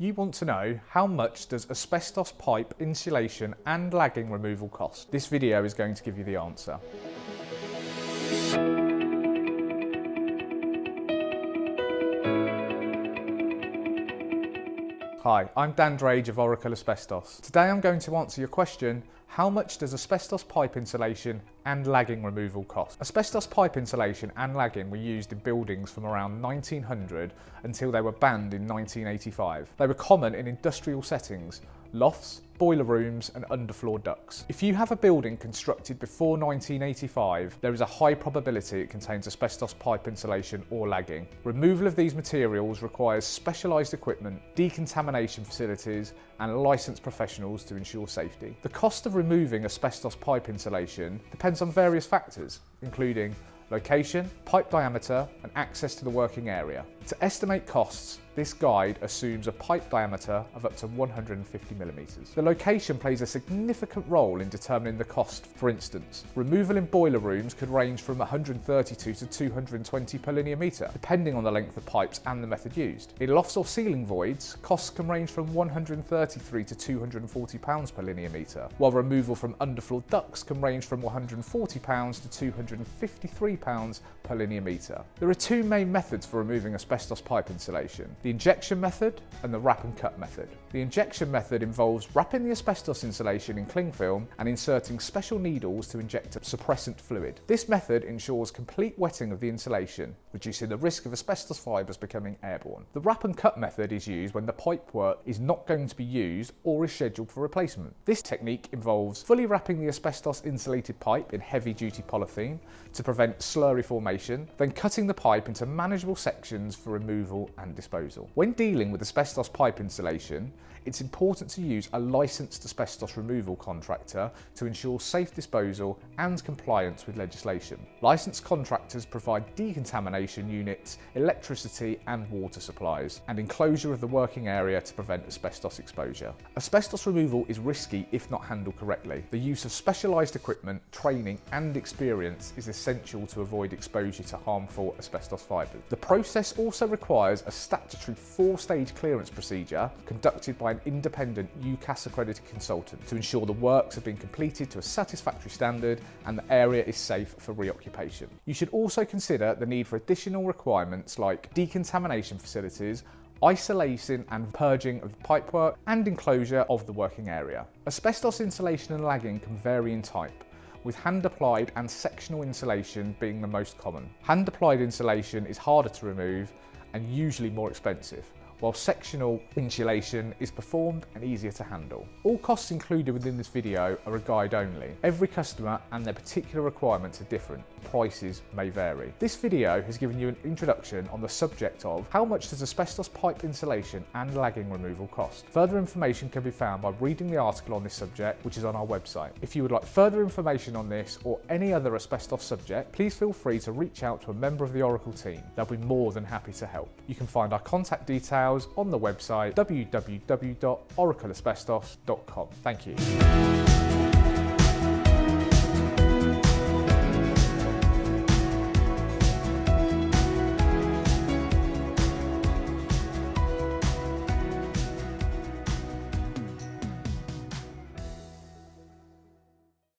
You want to know how much does asbestos pipe insulation and lagging removal cost? This video is going to give you the answer. Hi, I'm Dan Drage of Oracle Asbestos. Today I'm going to answer your question, how much does asbestos pipe insulation and lagging removal cost? Asbestos pipe insulation and lagging were used in buildings from around 1900 until they were banned in 1985. They were common in industrial settings, lofts, boiler rooms and underfloor ducts. If you have a building constructed before 1985, there is a high probability it contains asbestos pipe insulation or lagging. Removal of these materials requires specialised equipment, decontamination facilities and licensed professionals to ensure safety. The cost of removing asbestos pipe insulation depends on various factors, including location, pipe diameter and access to the working area. To estimate costs, this guide assumes a pipe diameter of up to 150 millimeters. The location plays a significant role in determining the cost. For instance, removal in boiler rooms could range from 132 to 220 per linear metre, depending on the length of pipes and the method used. In lofts or ceiling voids, costs can range from 133 to 240 pounds per linear metre, while removal from underfloor ducts can range from 140 pounds to 253 pounds per linear metre. There are two main methods for removing asbestos pipe insulation: the injection method and the wrap and cut method. The injection method involves wrapping the asbestos insulation in cling film and inserting special needles to inject a suppressant fluid. This method ensures complete wetting of the insulation, reducing the risk of asbestos fibres becoming airborne. The wrap and cut method is used when the pipework is not going to be used or is scheduled for replacement. This technique involves fully wrapping the asbestos insulated pipe in heavy duty polythene to prevent slurry formation, then cutting the pipe into manageable sections for removal and disposal. When dealing with asbestos pipe insulation, it's important to use a licensed asbestos removal contractor to ensure safe disposal and compliance with legislation. Licensed contractors provide decontamination units, electricity and water supplies, and enclosure of the working area to prevent asbestos exposure. Asbestos removal is risky if not handled correctly. The use of specialised equipment, training and experience is essential to avoid exposure to harmful asbestos fibres. The process also requires a statutory 4-stage clearance procedure conducted by an independent UCAS accredited consultant to ensure the works have been completed to a satisfactory standard and the area is safe for reoccupation. You should also consider the need for additional requirements like decontamination facilities, isolation and purging of pipework and enclosure of the working area. Asbestos insulation and lagging can vary in type, with hand-applied and sectional insulation being the most common. Hand-applied insulation is harder to remove and usually more expensive, while sectional insulation is performed and easier to handle. All costs included within this video are a guide only. Every customer and their particular requirements are different. Prices may vary. This video has given you an introduction on the subject of how much does asbestos pipe insulation and lagging removal cost. Further information can be found by reading the article on this subject, which is on our website. If you would like further information on this or any other asbestos subject, please feel free to reach out to a member of the Oracle team. They'll be more than happy to help. You can find our contact details on the website www.oracleasbestos.com. Thank you.